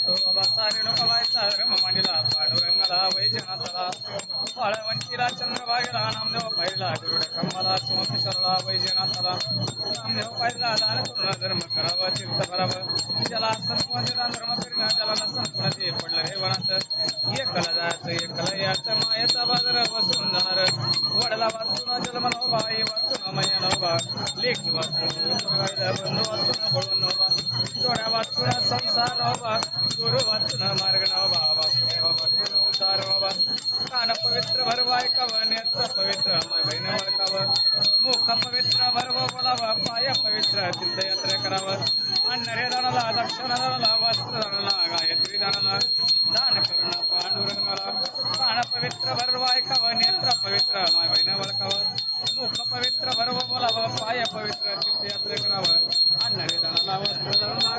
तो बाबा सारे नको लायचा रममानीला पांडुरंगाला वैजनाथाला वाळवंटीला चंद्रभागेला नामदेव पाहिला गरुड कंबाला सोमेश्वरला वैजनाथाला नामदेव पाहिला दान पूर्ण धर्म करावं तीर्थ करावं ज्याला संपवते दान धर्म करीना ज्याला नसन पुन्हा पडलं रे वनात एकला जायचं एकला याचं मायेचा बाजार बसून जाणार वडला वाचून जन्मला बाई वाचून मैया नोबा लेखी वाचून बंधू वाचून बळून नोबा जोड्या वाचून संसार नोबा गुरु वाचून मार्ग नोबा वासुदेव वाचून उद्धार नोबा कान पवित्र भरवाय कव नेत्र पवित्र अमय बहिण वळकावं मुख पवित्र भरव बोलावं पाय पवित्र तीर्थयात्रे करावं अन्न दानाला दक्षिण दानाला वस्त्र दानाला गायत्री दानाला दान करून पांडुरंगाला कान पवित्र भरवाय कव नेत्र पवित्र अमय बहिण वळकावं मुख पवित्र भरव बोलावं पाय पवित्र तीर्थयात्रे करावं अन्न दानाला वस्त्र दानाला